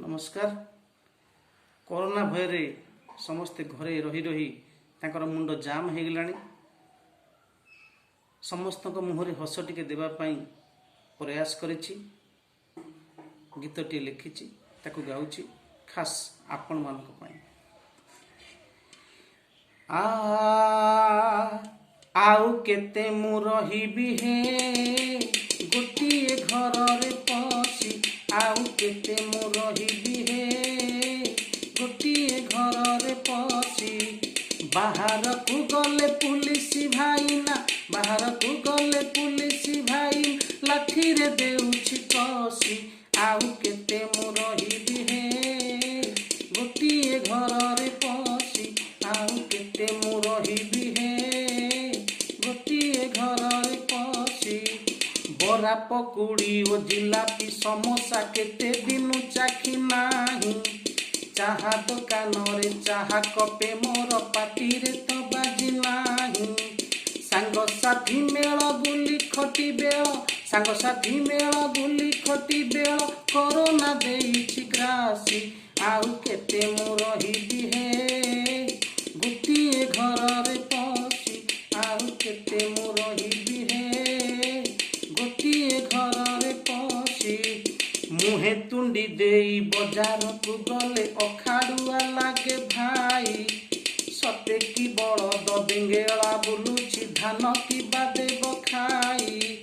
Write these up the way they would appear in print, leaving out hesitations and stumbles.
नमस्कार। कोरोना भय समस्ते घरे रही रही तांकर मुंड जाम हो गलानी। समस्त मुहरे हस टिके देवाई प्रयास करिछि। गीतटी लिखिछि ताकू गाउछि खास आपण मानक पई। आउ केते मु रहिबि हे गोटिए घर रे पसी। आउ केते मु रहिबि हे गोटिए घर रे पसी। बाहर को गले पुलिस भाई ना, बाहर को गले पुलिस भाई लाठी रे देउछि कसी। आउ केते मु रहिबि हे गोटिए घर रे पसी। आउ केते मु रहिबि हे गोटिए घर रे पसी। बरा पकुड़ी ओ जिलापी समोसा केते दिनु चाखी नाही। चाहा दुकान रे चाहा कपे मोर पाटी रे तो बाजी नाही। सांग साथी मेल बुली खटी बेल, सांग साथी मेल बुली खटी बेल कोरोना देइछि ग्रासी। आउ केते मु रहिबि हे गोटिए घर रे पसी। आउ केते मु रहिबि हे गोटिए घर रे पसी। मुहे तुंडी देई बजार को गले अखाड़ुआ लागे भाई। सते की बड़द बेंगेला बुलुछि धान की बादेब खाई।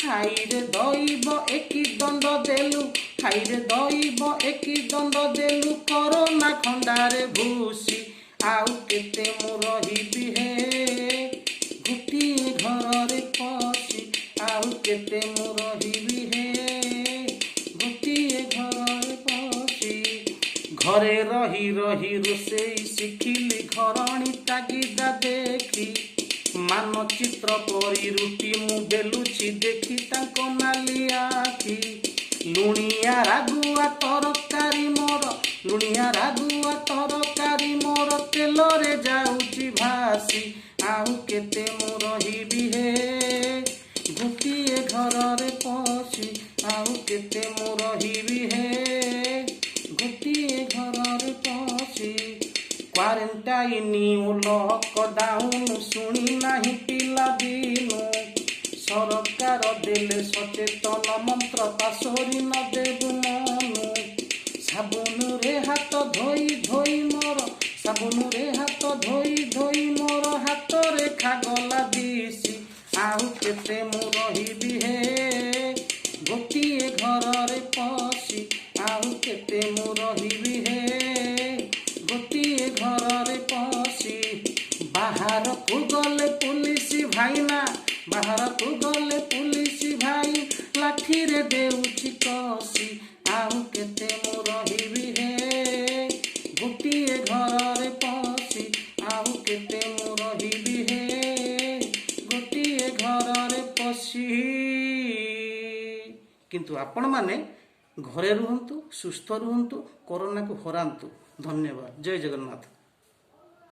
हाई रे दैब एकी दंड देलु, हाई रे दैब एकी दंड देलु कोरोना खंडारे भूसी। आउ केते मु रहिबि हे गोटिए घर रे पसी। आउ केते मु रहिबि हे गोटिए घर रे पसी। घरे रही रही रोषेई शिखिली घरणी तागिदा देखी। मानचित्र परी रुटी मु बेलुछि देखी ताको नाली आखि। लुणिया रागुआ तरकारी मोर, लुणिया रागुआ तरकारी मोर तेल रे जाउछि भासी। आउ केते मु रहिबि हे गोटिए घर रे पसी। आउ केते मु रहिबि हे गोटिए घर रे पसी। क्वारेंटाइन ओ लॉकडाउन शुणी नाही पिला दिनु। सरकार देले सचेतन मंत्र पासोरी न देबु मनु। साबुन रे हाथ धोई धोई मोर, साबुन रे हाथ धोई धोई मोर हाथ रे खागला दिसी। आउ केते मु रहिबि हे गोटिए घर रे पसी। आउ केते मु रहिबि हे गोटिए घर रे पसी। बाहर को गले पुलिस भाई ना, बाहर को गले पुलिस भाई लाठी रे देउछि कसी। आउ केते मु रहिबि हे गोटिए घर रे पसी। आउ केते मु रहिबि हे गोटिए घर रे पसी। किंतु आपण माने घरे रुहंतु, सुस्थ रुहंतु, कोरोना को हरांतु। धन्यवाद। जय जगन्नाथ।